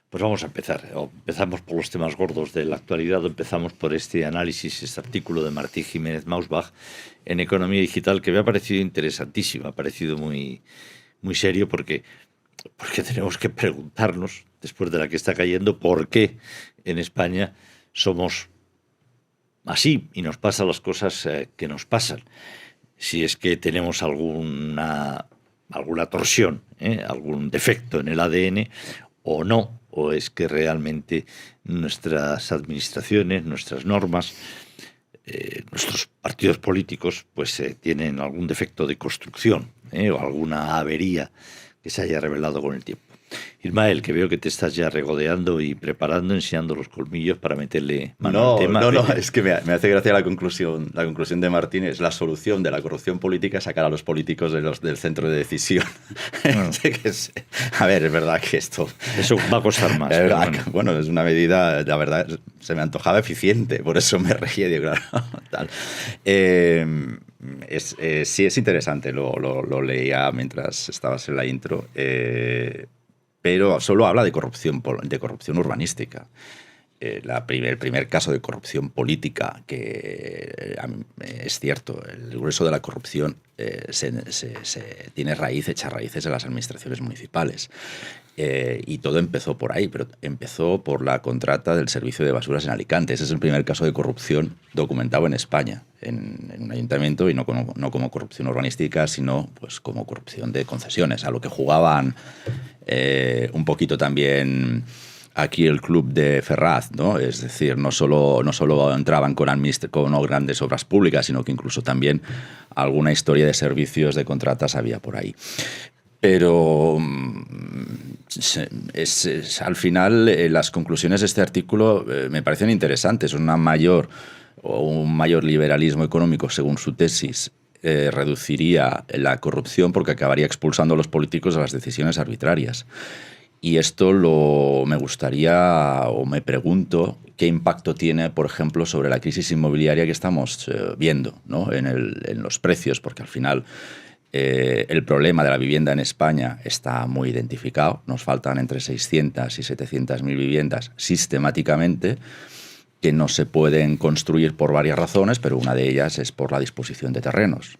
Pues vamos a empezar. O empezamos por los temas gordos de la actualidad, o empezamos por este análisis, este artículo de Martí Jiménez Mausbach en Economía Digital, que me ha parecido interesantísimo, me ha parecido muy, muy serio, porque tenemos que preguntarnos, después de la que está cayendo, por qué en España somos así y nos pasan las cosas que nos pasan. Si es que tenemos alguna torsión, algún defecto en el ADN o no, o es que realmente nuestras administraciones, nuestras normas, nuestros partidos políticos, pues tienen algún defecto de construcción, o alguna avería que se haya revelado con el tiempo. Ismael, que veo que te estás ya regodeando y preparando, enseñando los colmillos para meterle mano al tema. No, es que me hace gracia la conclusión de Martín. Es la solución de la corrupción política, sacar a los políticos del centro de decisión. Bueno. A ver, es verdad que esto... Eso va a costar más. Bueno, es una medida, la verdad, se me antojaba eficiente, por eso me reí, digo, claro, tal. Sí, es interesante, lo leía mientras estabas en la intro, pero solo habla de corrupción urbanística. El primer caso de corrupción política, que es cierto, el grueso de la corrupción tiene echa raíces en las administraciones municipales. Y todo empezó por ahí, pero empezó por la contrata del servicio de basuras en Alicante. Ese es el primer caso de corrupción documentado en España, en un ayuntamiento, y no como corrupción urbanística, sino pues como corrupción de concesiones, a lo que jugaban un poquito también aquí el club de Ferraz, ¿no? Es decir, no solo entraban con grandes obras públicas, sino que incluso también alguna historia de servicios de contratas había por ahí. Pero al final las conclusiones de este artículo me parecen interesantes. Un mayor liberalismo económico, según su tesis, reduciría la corrupción porque acabaría expulsando a los políticos de las decisiones arbitrarias. Y esto me gustaría, o me pregunto, qué impacto tiene, por ejemplo, sobre la crisis inmobiliaria que estamos viendo, ¿no? en los precios, porque al final el problema de la vivienda en España está muy identificado. Nos faltan entre 600 y 700.000 viviendas sistemáticamente que no se pueden construir por varias razones, pero una de ellas es por la disposición de terrenos.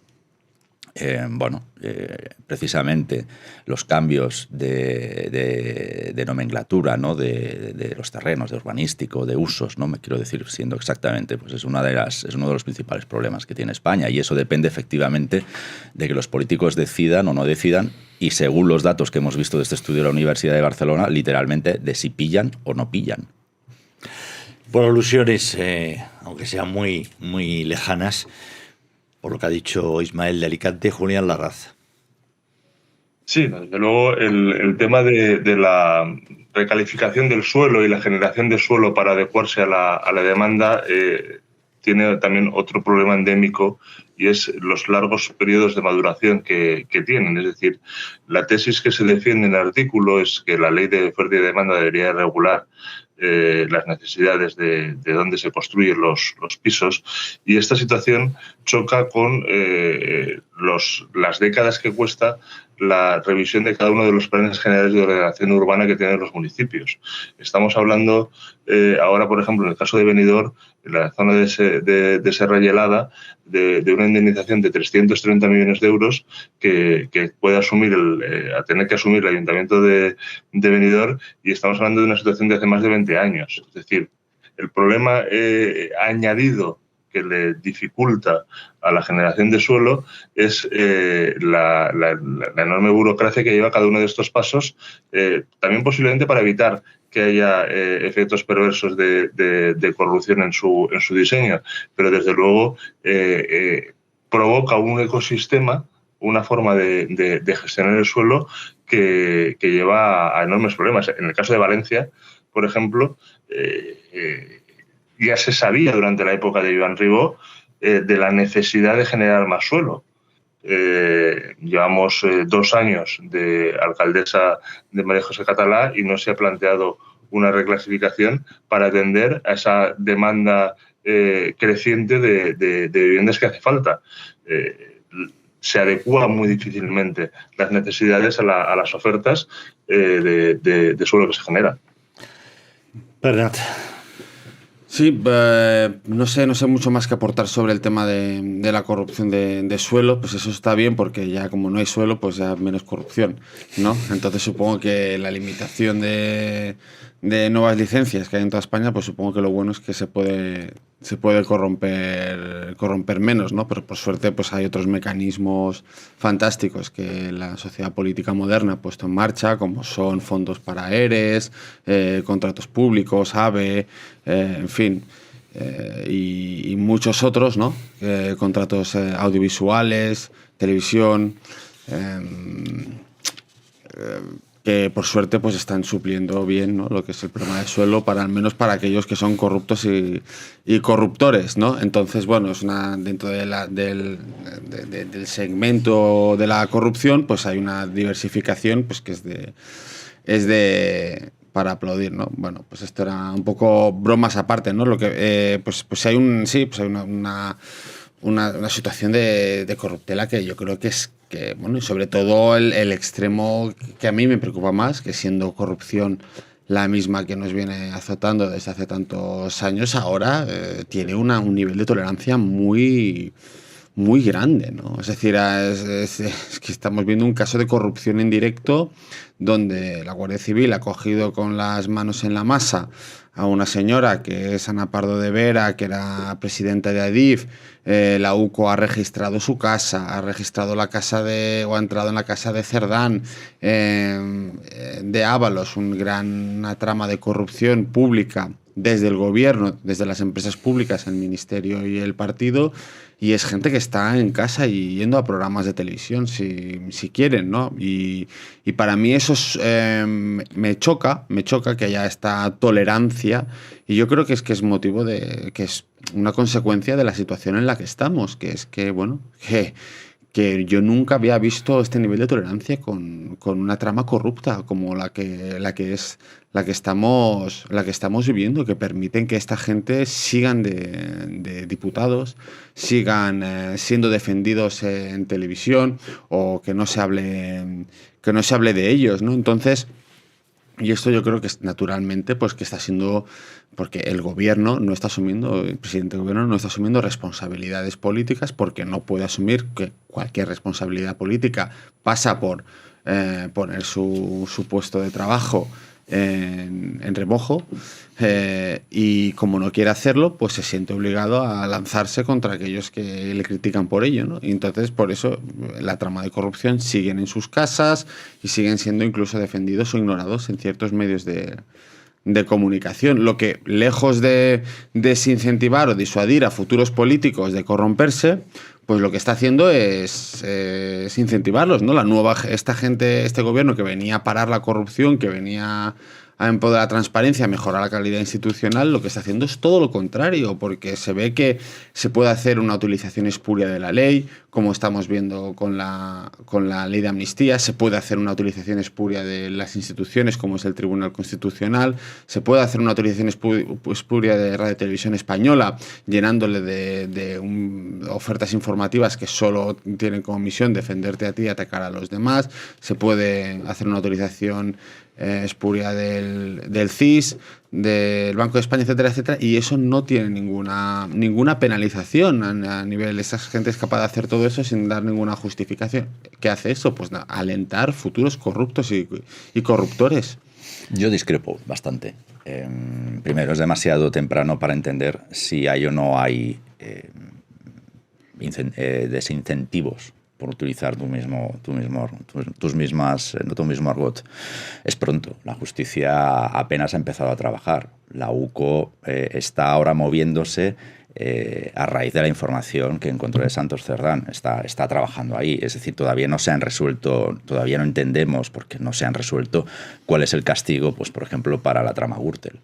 Precisamente los cambios de nomenclatura, ¿no? de los terrenos, de urbanístico, de usos, ¿no? Me quiero decir, siendo exactamente, pues es uno de los principales problemas que tiene España, y eso depende efectivamente de que los políticos decidan o no decidan, y según los datos que hemos visto de este estudio de la Universidad de Barcelona, literalmente de si pillan o no pillan. Por alusiones, aunque sean muy, muy lejanas, por lo que ha dicho Ismael de Alicante, Julián Larraz. Sí, desde luego el tema de la recalificación del suelo y la generación de suelo para adecuarse a la demanda tiene también otro problema endémico, y es los largos periodos de maduración que tienen. Es decir, la tesis que se defiende en el artículo es que la ley de oferta y demanda debería regular las necesidades de dónde se construyen los pisos, y esta situación choca con las décadas que cuesta la revisión de cada uno de los planes generales de ordenación urbana que tienen los municipios. Estamos hablando ahora, por ejemplo, en el caso de Benidorm, en la zona de Serra y Helada, de una indemnización de 330 millones de euros que puede asumir a tener que asumir el Ayuntamiento de Benidorm, y estamos hablando de una situación de hace más de 20 años. Es decir, el problema añadido que le dificulta a la generación de suelo es la enorme burocracia que lleva cada uno de estos pasos, también posiblemente para evitar que haya efectos perversos de corrupción en su diseño, pero desde luego provoca un ecosistema, una forma de gestionar el suelo que lleva a enormes problemas. En el caso de Valencia, por ejemplo, ya se sabía durante la época de Joan Ribó de la necesidad de generar más suelo. Llevamos 2 años de alcaldesa de María José Catalá y no se ha planteado una reclasificación para atender a esa demanda creciente de viviendas que hace falta. Se adecúan muy difícilmente las necesidades a las ofertas de suelo que se generan. Bernat. Sí, no sé mucho más que aportar sobre el tema de la corrupción de suelo. Pues eso está bien porque ya como no hay suelo, pues ya menos corrupción, ¿no? Entonces supongo que la limitación de nuevas licencias que hay en toda España, pues supongo que lo bueno es que se puede corromper menos, ¿no? Pero por suerte pues hay otros mecanismos fantásticos que la sociedad política moderna ha puesto en marcha, como son fondos para ERES, contratos públicos, AVE, en fin, y muchos otros, ¿no? Contratos audiovisuales, televisión, que por suerte pues están supliendo bien, ¿no? Lo que es el problema de suelo, al menos para aquellos que son corruptos y corruptores, ¿no? Entonces, bueno, es dentro del segmento de la corrupción, pues hay una diversificación pues que es de para aplaudir, ¿no? Bueno, pues esto era un poco bromas aparte, ¿no? Lo que pues hay una situación de corruptela que yo creo que es que, bueno, y sobre todo el extremo que a mí me preocupa más, que siendo corrupción la misma que nos viene azotando desde hace tantos años, ahora tiene un nivel de tolerancia muy grande, ¿no? Es decir, es que estamos viendo un caso de corrupción en directo donde la Guardia Civil ha cogido con las manos en la masa a una señora que es Ana Pardo de Vera, que era presidenta de Adif. La UCO ha registrado su casa, ha entrado en la casa de Cerdán, de Ábalos, una trama de corrupción pública desde el gobierno, desde las empresas públicas, el ministerio y el partido, y es gente que está en casa y yendo a programas de televisión si quieren, ¿no? Y para mí eso me choca que haya esta tolerancia, y yo creo que es motivo que es una consecuencia de la situación en la que estamos, que es que, bueno, que yo nunca había visto este nivel de tolerancia con una trama corrupta como la que estamos viviendo, que permiten que esta gente sigan de diputados, sigan siendo defendidos en televisión, o que no se hable de ellos, ¿no? Entonces, y esto yo creo que es naturalmente pues que está siendo porque el presidente del gobierno no está asumiendo responsabilidades políticas, porque no puede asumir que cualquier responsabilidad política pasa por poner su puesto de trabajo en remojo, y como no quiere hacerlo, pues se siente obligado a lanzarse contra aquellos que le critican por ello, ¿no? Y entonces, por eso, la trama de corrupción siguen en sus casas y siguen siendo incluso defendidos o ignorados en ciertos medios de comunicación, lo que, lejos de desincentivar o disuadir a futuros políticos de corromperse, pues lo que está haciendo es incentivarlos, ¿no? Esta gente, este gobierno que venía a parar la corrupción, que venía a empoderar la transparencia, a mejorar la calidad institucional, lo que está haciendo es todo lo contrario, porque se ve que se puede hacer una utilización espuria de la ley, como estamos viendo con la ley de amnistía. Se puede hacer una utilización espuria de las instituciones, como es el Tribunal Constitucional. Se puede hacer una utilización espuria de Radio y Televisión Española, llenándole de ofertas informativas que solo tienen como misión defenderte a ti y atacar a los demás. Se puede hacer una utilización espuria del CIS, del Banco de España, etcétera, etcétera, y eso no tiene ninguna penalización a nivel. Esa gente es capaz de hacer todo eso sin dar ninguna justificación. ¿Qué hace eso? Pues alentar futuros corruptos y corruptores. Yo discrepo bastante. Primero, es demasiado temprano para entender si hay o no hay desincentivos por utilizar tu mismo argot. Es pronto. La justicia apenas ha empezado a trabajar. La UCO está ahora moviéndose a raíz de la información que encontró de Santos Cerdán. Está trabajando ahí. Es decir, todavía no se han resuelto, todavía no entendemos, porque no se han resuelto, cuál es el castigo, pues, por ejemplo, para la trama Gürtel.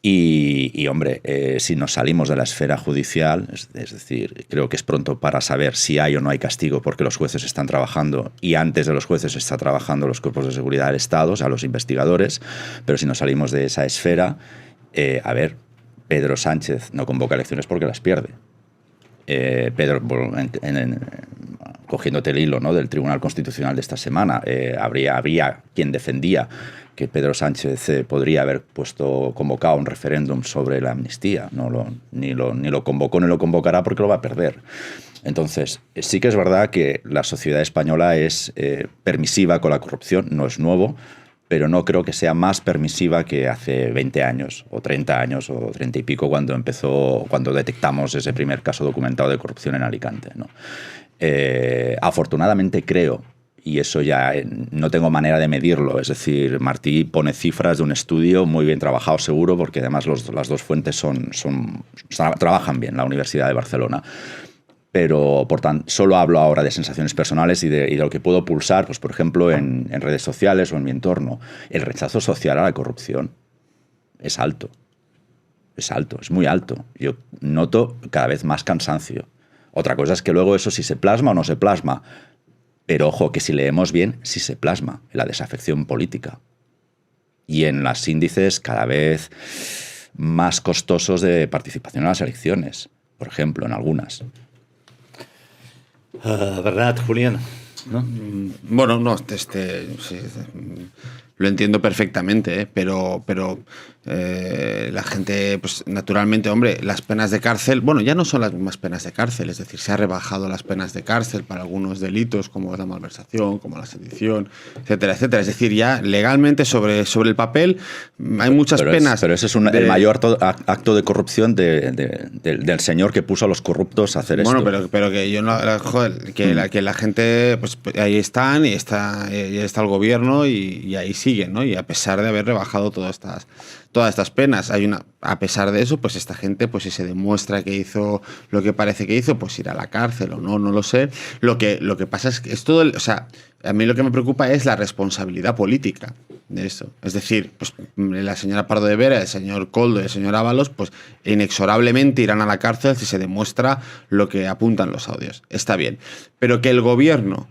Y hombre, si nos salimos de la esfera judicial, es decir, creo que es pronto para saber si hay o no hay castigo, porque los jueces están trabajando, y antes de los jueces está trabajando los cuerpos de seguridad del Estado, o sea, los investigadores. Pero si nos salimos de esa esfera, Pedro Sánchez no convoca elecciones porque las pierde. cogiéndote el hilo, ¿no?, del Tribunal Constitucional de esta semana, habría quien defendía que Pedro Sánchez podría haber convocado un referéndum sobre la amnistía. Ni lo convocó ni lo convocará porque lo va a perder. Entonces, sí que es verdad que la sociedad española es permisiva con la corrupción, no es nuevo, pero no creo que sea más permisiva que hace 20 años, o 30 años, o 30 y pico, cuando detectamos ese primer caso documentado de corrupción en Alicante, ¿no? Afortunadamente creo, y eso ya no tengo manera de medirlo, es decir, Martí pone cifras de un estudio muy bien trabajado seguro, porque además las dos fuentes trabajan bien, la Universidad de Barcelona. Pero, por tanto, solo hablo ahora de sensaciones personales y de lo que puedo pulsar, pues, por ejemplo, en redes sociales o en mi entorno. El rechazo social a la corrupción es alto. Es muy alto. Yo noto cada vez más cansancio. Otra cosa es que luego eso si se plasma o no se plasma. Pero, ojo, que si leemos bien, sí se plasma en la desafección política. Y en los índices cada vez más costosos de participación en las elecciones. Por ejemplo, en algunas. ¿Verdad, Julián? ¿No? Bueno, no, sí, lo entiendo perfectamente, pero la gente, pues naturalmente, hombre, las penas de cárcel, bueno, ya no son las mismas penas de cárcel, es decir, se ha rebajado las penas de cárcel para algunos delitos como la malversación, como la sedición, etcétera, etcétera. Es decir, ya legalmente sobre el papel hay muchas penas. Pero ese es el mayor acto de corrupción del señor que puso a los corruptos a hacer esto. Bueno, pero que yo no, joder, que la gente, pues ahí están y está el gobierno y ahí siguen, ¿no? Y a pesar de haber rebajado todas estas penas, a pesar de eso, pues esta gente, pues si se demuestra que hizo lo que parece que hizo, pues irá a la cárcel o no lo sé. Lo que pasa es que es todo, o sea, a mí lo que me preocupa es la responsabilidad política de eso. Es decir, pues la señora Pardo de Vera, el señor Koldo y el señor Ábalos, pues inexorablemente irán a la cárcel si se demuestra lo que apuntan los audios. Está bien. Pero que el gobierno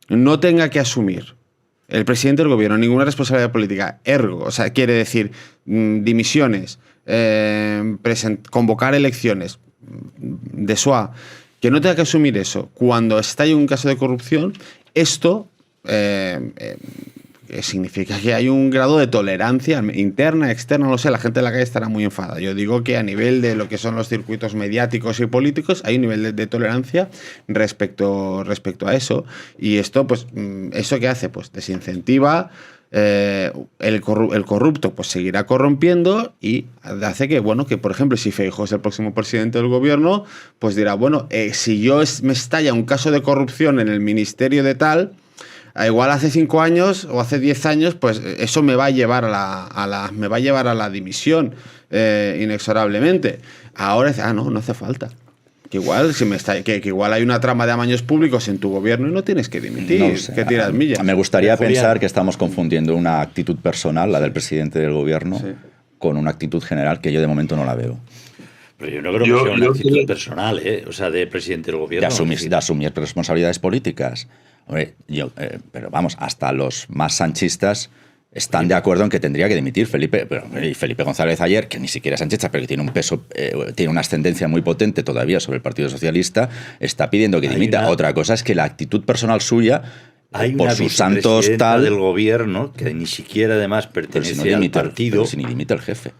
no tenga que asumir, el presidente del gobierno, ninguna responsabilidad política, ergo, o sea, quiere decir dimisiones, convocar elecciones, de SOA, que no tenga que asumir eso cuando estalle un caso de corrupción, esto significa que hay un grado de tolerancia interna, externa, no sé, la gente de la calle estará muy enfadada. Yo digo que a nivel de lo que son los circuitos mediáticos y políticos hay un nivel de tolerancia respecto a eso. Y esto, pues, ¿eso qué hace? Pues desincentiva, el corrupto pues seguirá corrompiendo y hace que, bueno, que por ejemplo, si Feijóo es el próximo presidente del gobierno, pues dirá, bueno, si me estalla un caso de corrupción en el ministerio de tal, igual hace 5 años o hace 10 años, pues eso me va a llevar a la dimisión inexorablemente. Ahora no hace falta. Que igual, que igual hay una trama de amaños públicos en tu gobierno y no tienes que dimitir, no sé, que tiras millas. Me gustaría pensar que estamos confundiendo una actitud personal, la del presidente del gobierno, sí, con una actitud general que yo de momento no la veo. Pero yo no creo que sea una actitud personal, o sea, de presidente del gobierno. De asumir responsabilidades políticas. Hombre, pero vamos, hasta los más sanchistas están de acuerdo en que tendría que dimitir Felipe González ayer, que ni siquiera es sanchista, pero que tiene un peso, tiene una ascendencia muy potente todavía sobre el Partido Socialista, está pidiendo que dimita. Otra cosa es que la actitud personal suya, hay por una sus santos tal del gobierno que ni siquiera además pertenece al partido. Pero si ni dimite el jefe.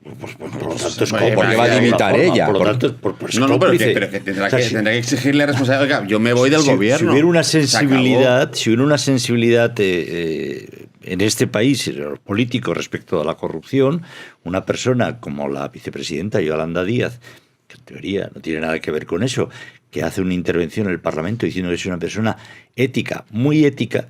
Por lo tanto, es como porque va a dimitar ella. Por lo tanto, pero que tendrá que exigirle responsabilidad. Yo me voy del gobierno. Si hubiera una sensibilidad, en este país político respecto a la corrupción, una persona como la vicepresidenta Yolanda Díaz, que en teoría no tiene nada que ver con eso, que hace una intervención en el Parlamento diciendo que es una persona ética, muy ética,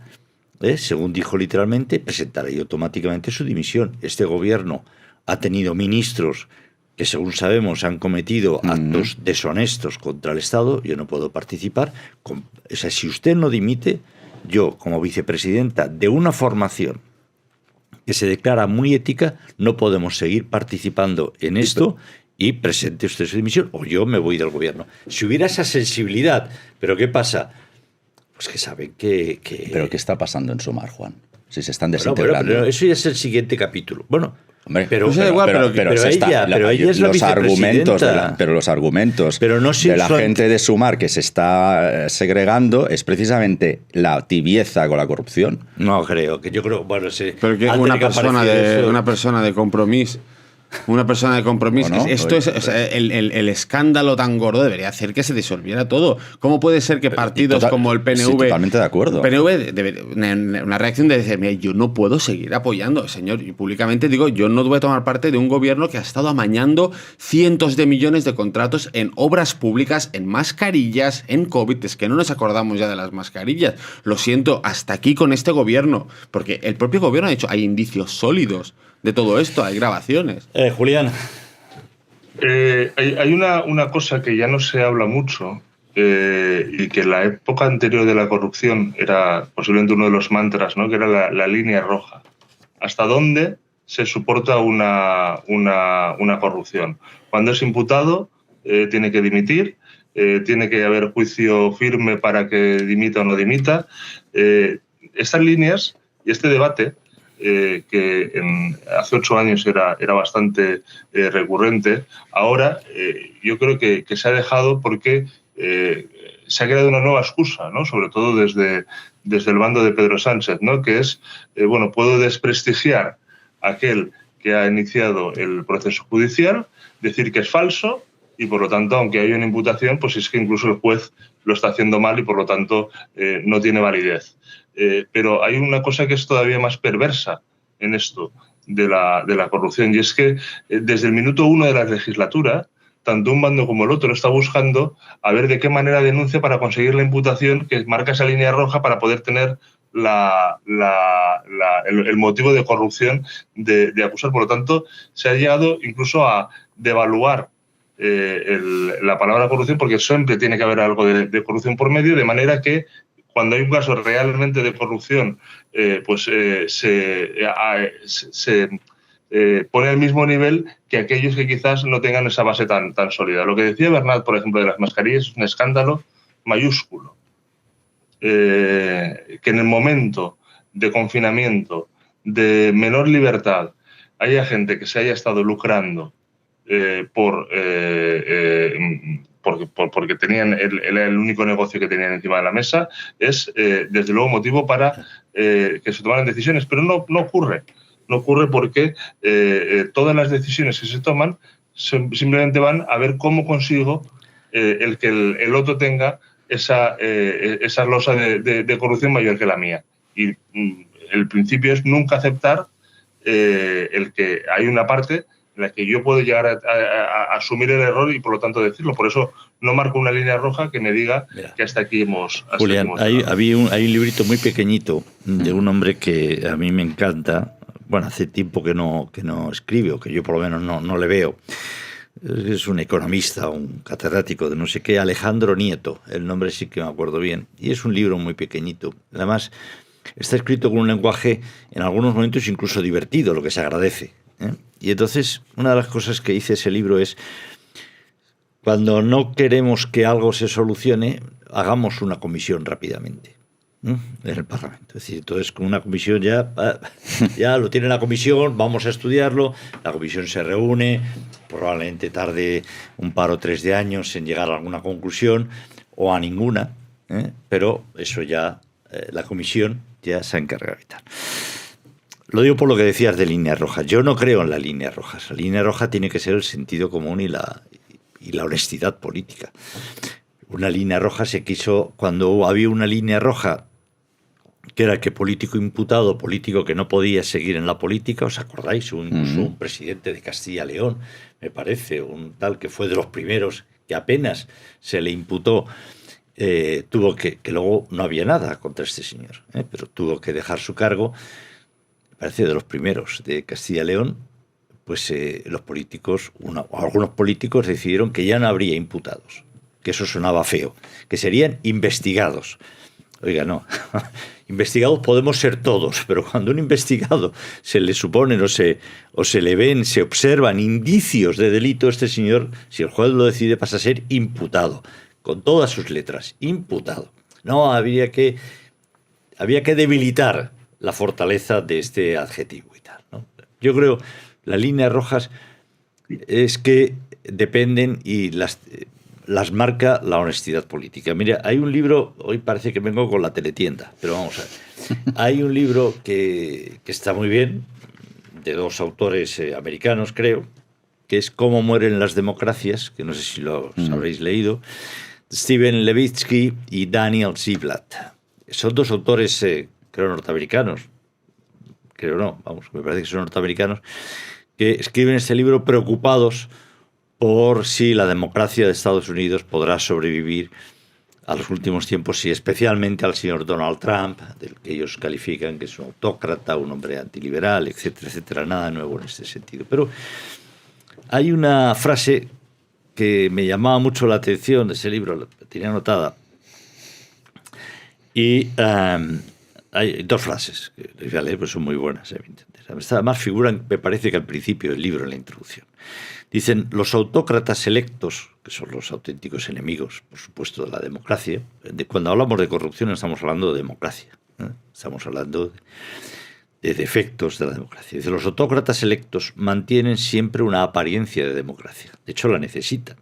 según dijo literalmente, presentaría automáticamente su dimisión. Este gobierno ha tenido ministros que, según sabemos, han cometido actos deshonestos contra el Estado. Yo no puedo participar. O sea, si usted no dimite, yo, como vicepresidenta de una formación que se declara muy ética, no podemos seguir participando en esto y presente usted su dimisión o yo me voy del gobierno. Si hubiera esa sensibilidad, ¿pero qué pasa? Pues que saben que... ¿Pero qué está pasando en Sumar, Juan? Si se están desintegrando. Pero eso ya es el siguiente capítulo. Bueno, Hombre, Pero ella es la vicepresidenta. Pero los argumentos de la gente de Sumar que se está segregando es precisamente la tibieza con la corrupción. No creo, que yo creo, bueno, sí. Pero que una persona de Compromís. Una persona de Compromís. Bueno, esto es, o sea, el escándalo tan gordo debería hacer que se disolviera todo. ¿Cómo puede ser que partidos como el PNV... Sí, totalmente de acuerdo. Una reacción de decir, mira, yo no puedo seguir apoyando, señor, y públicamente digo, yo no voy a tomar parte de un gobierno que ha estado amañando cientos de millones de contratos en obras públicas, en mascarillas, en COVID. Es que no nos acordamos ya de las mascarillas. Lo siento, hasta aquí con este gobierno. Porque el propio gobierno ha dicho, hay indicios sólidos de todo esto, hay grabaciones. Julián. Hay una cosa que ya no se habla mucho y que en la época anterior de la corrupción era posiblemente uno de los mantras, ¿no? Que era la línea roja. ¿Hasta dónde se soporta una corrupción? Cuando es imputado, tiene que dimitir, tiene que haber juicio firme para que dimita o no dimita. Estas líneas y este debate que hace 8 años era bastante recurrente, ahora yo creo que se ha dejado porque se ha creado una nueva excusa, ¿no? Sobre todo desde el bando de Pedro Sánchez, ¿no? Que es, bueno, puedo desprestigiar a aquel que ha iniciado el proceso judicial, decir que es falso y, por lo tanto, aunque haya una imputación, pues es que incluso el juez lo está haciendo mal y, por lo tanto, no tiene validez. Pero hay una cosa que es todavía más perversa en esto de la corrupción, y es que desde el minuto 1 de la legislatura, tanto un bando como el otro está buscando a ver de qué manera denuncia para conseguir la imputación que marca esa línea roja para poder tener el motivo de corrupción de acusar. Por lo tanto, se ha llegado incluso a devaluar la palabra corrupción, porque siempre tiene que haber algo de corrupción por medio, de manera que cuando hay un caso realmente de corrupción, se pone al mismo nivel que aquellos que quizás no tengan esa base tan sólida. Lo que decía Bernat, por ejemplo, de las mascarillas es un escándalo mayúsculo. Que en el momento de confinamiento, de menor libertad, haya gente que se haya estado lucrando porque tenían el único negocio que tenían encima de la mesa, es desde luego motivo para que se tomaran decisiones, pero no ocurre. No ocurre porque todas las decisiones que se toman simplemente van a ver cómo consigo el que el otro tenga esa losa de corrupción mayor que la mía. Y el principio es nunca aceptar el que hay una parte en la que yo puedo llegar a asumir el error y, por lo tanto, decirlo. Por eso no marco una línea roja que me diga que hasta aquí hemos... Julián, hay un librito muy pequeñito de un hombre que a mí me encanta. Bueno, hace tiempo que no escribe, o que yo por lo menos no le veo. Es un economista, un catedrático de no sé qué, Alejandro Nieto. El nombre sí que me acuerdo bien. Y es un libro muy pequeñito. Además, está escrito con un lenguaje, en algunos momentos incluso divertido, lo que se agradece, ¿eh? Y entonces, una de las cosas que dice ese libro es: cuando no queremos que algo se solucione, hagamos una comisión rápidamente en el Parlamento. Es decir, entonces con una comisión ya lo tiene la comisión, vamos a estudiarlo, la comisión se reúne, probablemente tarde un par o 3 de años en llegar a alguna conclusión o a ninguna, pero eso ya la comisión ya se ha encargado y tal. Lo digo por lo que decías de líneas rojas. Yo no creo en las líneas rojas. La línea roja tiene que ser el sentido común y la honestidad política. Una línea roja se quiso, cuando había una línea roja, que era que político imputado, político que no podía seguir en la política, ¿os acordáis? Incluso un presidente de Castilla y León, me parece, un tal que fue de los primeros, que apenas se le imputó, tuvo que luego no había nada contra este señor, pero tuvo que dejar su cargo. Parece de los primeros de Castilla y León, pues los políticos, algunos políticos decidieron que ya no habría imputados, que eso sonaba feo, que serían investigados. Oiga, no, investigados podemos ser todos, pero cuando a un investigado se le suponen o se le ven, se observan indicios de delito, este señor, si el juez lo decide, pasa a ser imputado, con todas sus letras, imputado. No, había que debilitar la fortaleza de este adjetivo y tal, ¿no? Yo creo, Las líneas rojas es que dependen y las marca la honestidad política. Mira, hay un libro, hoy parece que vengo con la teletienda, pero vamos a ver. Hay un libro que está muy bien, de dos autores americanos, creo, que es Cómo mueren las democracias, que no sé si lo habréis leído, Steven Levitsky y Daniel Ziblatt. Son dos autores, creo, norteamericanos, creo no, vamos, me parece que son norteamericanos, que escriben este libro preocupados por si la democracia de Estados Unidos podrá sobrevivir a los últimos tiempos y especialmente al señor Donald Trump, del que ellos califican que es un autócrata, un hombre antiliberal, etcétera, etcétera. Nada nuevo en este sentido. Pero hay una frase que me llamaba mucho la atención de ese libro, la tenía anotada, y hay dos frases que les voy a leer, pues son muy buenas, a mi entender. Además figuran, me parece que al principio del libro, en la introducción. Dicen, los autócratas electos, que son los auténticos enemigos, por supuesto, de la democracia. Cuando hablamos de corrupción no estamos hablando de democracia, ¿eh? Estamos hablando de defectos de la democracia. Dice, los autócratas electos mantienen siempre una apariencia de democracia. De hecho, la necesitan.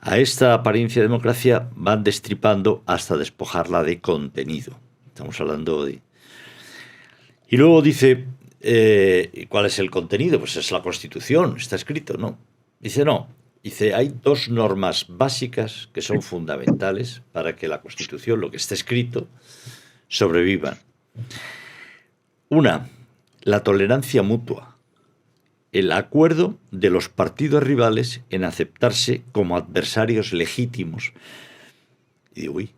A esta apariencia de democracia van destripando hasta despojarla de contenido. Estamos hablando de... Y luego dice... ¿cuál es el contenido? Pues es la Constitución, está escrito, ¿no? Dice, no. Dice, hay dos normas básicas que son fundamentales para que la Constitución, lo que está escrito, sobreviva. Una, la tolerancia mutua. El acuerdo de los partidos rivales en aceptarse como adversarios legítimos. Y digo, uy.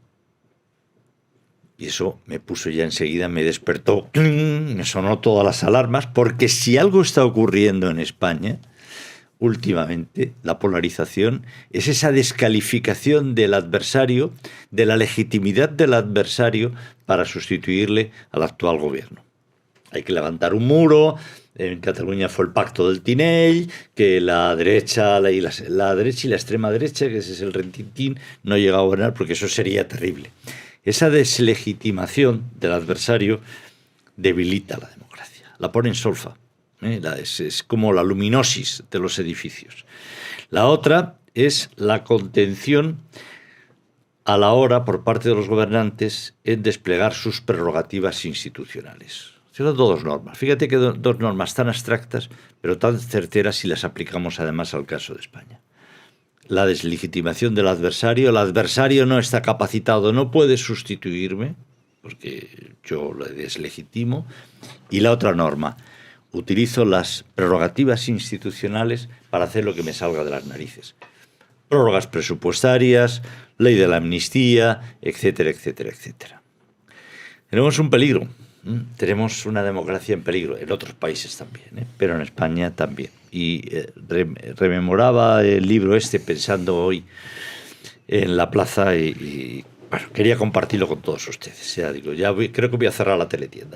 Y eso me puso ya enseguida, me despertó, me sonó todas las alarmas, porque si algo está ocurriendo en España, últimamente, la polarización, es esa descalificación del adversario, de la legitimidad del adversario para sustituirle al actual gobierno. Hay que levantar un muro. En Cataluña fue el pacto del Tinell, que la derecha y la extrema derecha, que ese es el rentintín, no llega a gobernar porque eso sería terrible. Esa deslegitimación del adversario debilita la democracia, la pone en solfa. Es como la luminosis de los edificios. La otra es la contención a la hora por parte de los gobernantes en desplegar sus prerrogativas institucionales. Son dos normas. Fíjate que dos normas tan abstractas, pero tan certeras si las aplicamos además al caso de España. La deslegitimación del adversario. El adversario no está capacitado, no puede sustituirme, porque yo lo deslegitimo. Y la otra norma, utilizo las prerrogativas institucionales para hacer lo que me salga de las narices. Prórrogas presupuestarias, ley de la amnistía, etcétera, etcétera, etcétera. Tenemos un peligro. Tenemos una democracia en peligro, en otros países también, pero en España también. Y rememoraba el libro pensando hoy en la plaza y bueno, quería compartirlo con todos ustedes. Ya digo, creo que voy a cerrar la teletienda.